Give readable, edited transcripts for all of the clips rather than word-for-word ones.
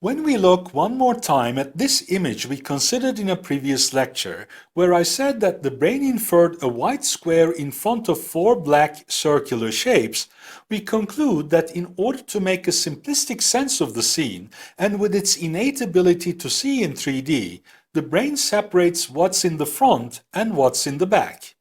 When we look one more time at this image we considered in a previous lecture, where I said that the brain inferred a white square in front of four black circular shapes, we conclude that in order to make a simplistic sense of the scene, and with its innate ability to see in 3D, the brain separates what's in the front and what's in the back.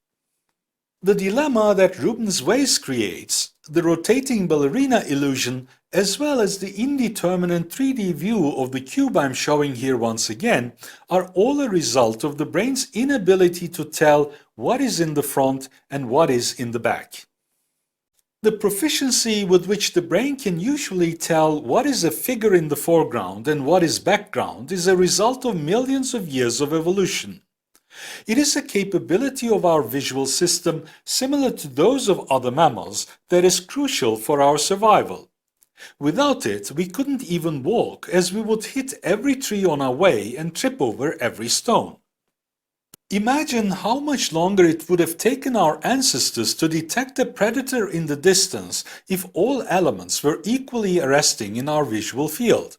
The dilemma that Rubens' vase creates, the rotating ballerina illusion, as well as the indeterminate 3D view of the cube I'm showing here once again, are all a result of the brain's inability to tell what is in the front and what is in the back. The proficiency with which the brain can usually tell what is a figure in the foreground and what is background is a result of millions of years of evolution. It is a capability of our visual system similar to those of other mammals that is crucial for our survival. Without it, we couldn't even walk, as we would hit every tree on our way and trip over every stone. Imagine how much longer it would have taken our ancestors to detect a predator in the distance if all elements were equally arresting in our visual field.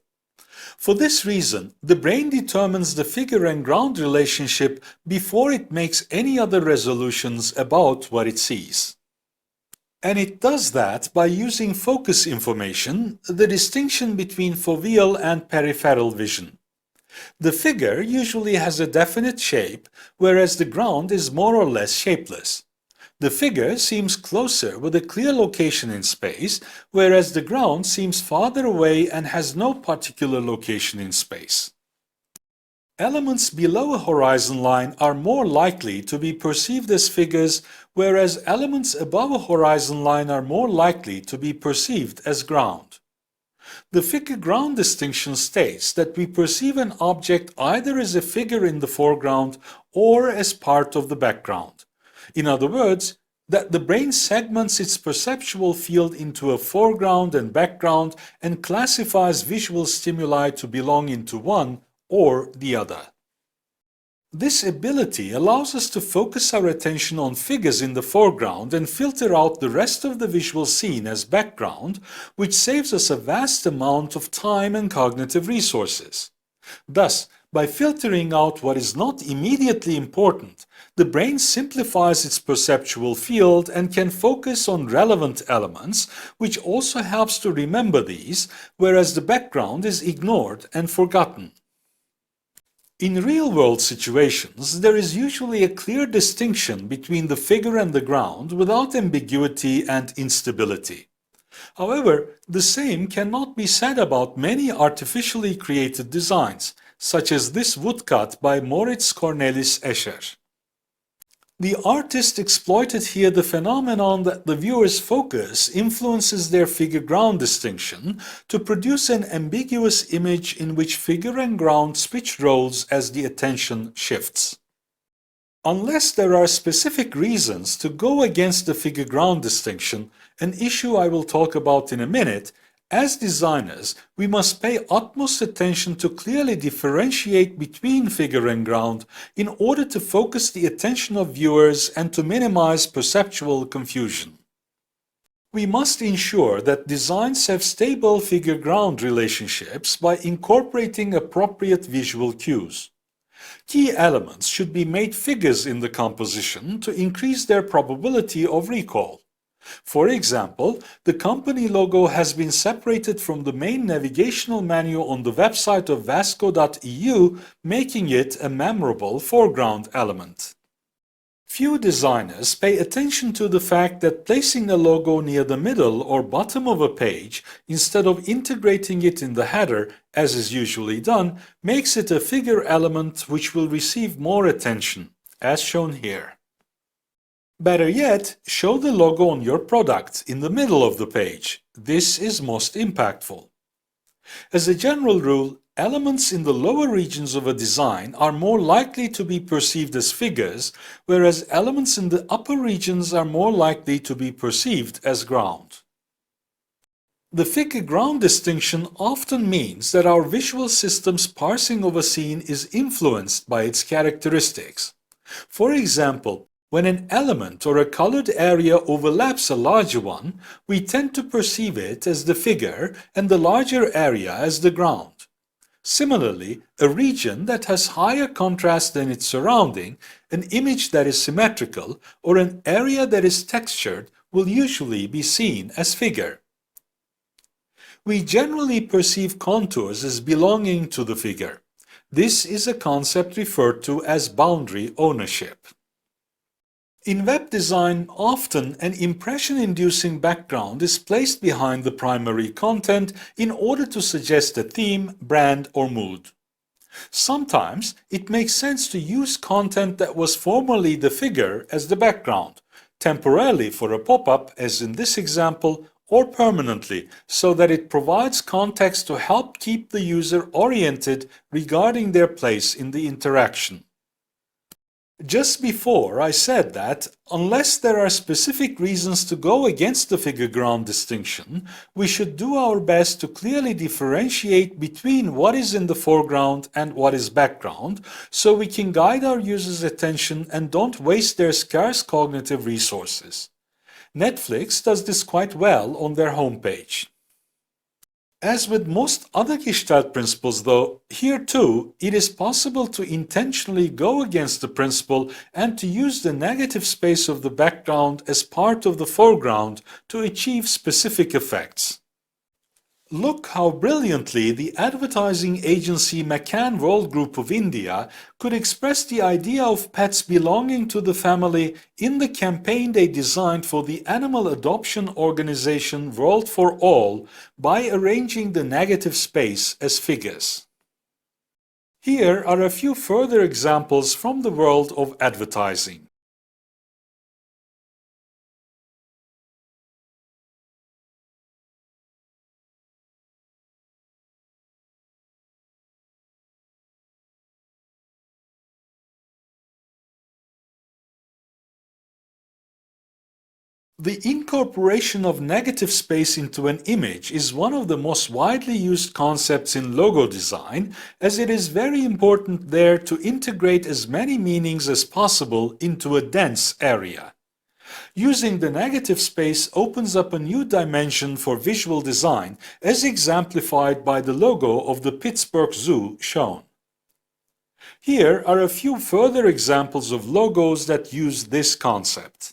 For this reason, the brain determines the figure and ground relationship before it makes any other resolutions about what it sees. And it does that by using focus information, the distinction between foveal and peripheral vision. The figure usually has a definite shape, whereas the ground is more or less shapeless. The figure seems closer with a clear location in space, whereas the ground seems farther away and has no particular location in space. Elements below a horizon line are more likely to be perceived as figures, whereas elements above a horizon line are more likely to be perceived as ground. The figure-ground distinction states that we perceive an object either as a figure in the foreground or as part of the background. In other words, that the brain segments its perceptual field into a foreground and background and classifies visual stimuli to belong into one or the other. This ability allows us to focus our attention on figures in the foreground and filter out the rest of the visual scene as background, which saves us a vast amount of time and cognitive resources. Thus, by filtering out what is not immediately important, the brain simplifies its perceptual field and can focus on relevant elements, which also helps to remember these, whereas the background is ignored and forgotten. In real-world situations, there is usually a clear distinction between the figure and the ground without ambiguity and instability. However, the same cannot be said about many artificially created designs, such as this woodcut by Moritz Cornelis Escher. The artist exploited here the phenomenon that the viewer's focus influences their figure-ground distinction to produce an ambiguous image in which figure and ground switch roles as the attention shifts. Unless there are specific reasons to go against the figure-ground distinction, an issue I will talk about in a minute, as designers, we must pay utmost attention to clearly differentiate between figure and ground in order to focus the attention of viewers and to minimize perceptual confusion. We must ensure that designs have stable figure-ground relationships by incorporating appropriate visual cues. Key elements should be made figures in the composition to increase their probability of recall. For example, the company logo has been separated from the main navigational menu on the website of vasco.eu, making it a memorable foreground element. Few designers pay attention to the fact that placing a logo near the middle or bottom of a page, instead of integrating it in the header, as is usually done, makes it a figure element which will receive more attention, as shown here. Better yet, show the logo on your product in the middle of the page. This is most impactful. As a general rule, elements in the lower regions of a design are more likely to be perceived as figures, whereas elements in the upper regions are more likely to be perceived as ground. The figure-ground distinction often means that our visual system's parsing of a scene is influenced by its characteristics. For example, when an element or a colored area overlaps a larger one, we tend to perceive it as the figure and the larger area as the ground. Similarly, a region that has higher contrast than its surrounding, an image that is symmetrical, or an area that is textured will usually be seen as figure. We generally perceive contours as belonging to the figure. This is a concept referred to as boundary ownership. In web design, often an impression-inducing background is placed behind the primary content in order to suggest a theme, brand, or mood. Sometimes it makes sense to use content that was formerly the figure as the background, temporarily for a pop-up as in this example, or permanently, so that it provides context to help keep the user oriented regarding their place in the interaction. Just before I said that, unless there are specific reasons to go against the figure-ground distinction, we should do our best to clearly differentiate between what is in the foreground and what is background, so we can guide our users' attention and don't waste their scarce cognitive resources. Netflix does this quite well on their homepage. As with most other Gestalt principles though, here too, it is possible to intentionally go against the principle and to use the negative space of the background as part of the foreground to achieve specific effects. Look how brilliantly the advertising agency McCann World Group of India could express the idea of pets belonging to the family in the campaign they designed for the animal adoption organization World for All by arranging the negative space as figures. Here are a few further examples from the world of advertising. The incorporation of negative space into an image is one of the most widely used concepts in logo design, as it is very important there to integrate as many meanings as possible into a dense area. Using the negative space opens up a new dimension for visual design, as exemplified by the logo of the Pittsburgh Zoo shown. Here are a few further examples of logos that use this concept.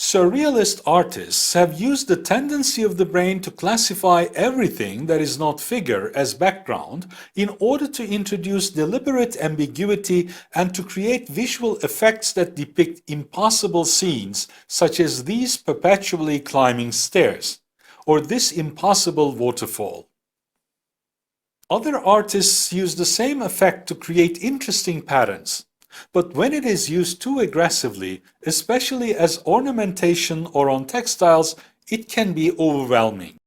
Surrealist artists have used the tendency of the brain to classify everything that is not figure as background in order to introduce deliberate ambiguity and to create visual effects that depict impossible scenes, such as these perpetually climbing stairs, or this impossible waterfall. Other artists use the same effect to create interesting patterns. But when it is used too aggressively, especially as ornamentation or on textiles, it can be overwhelming.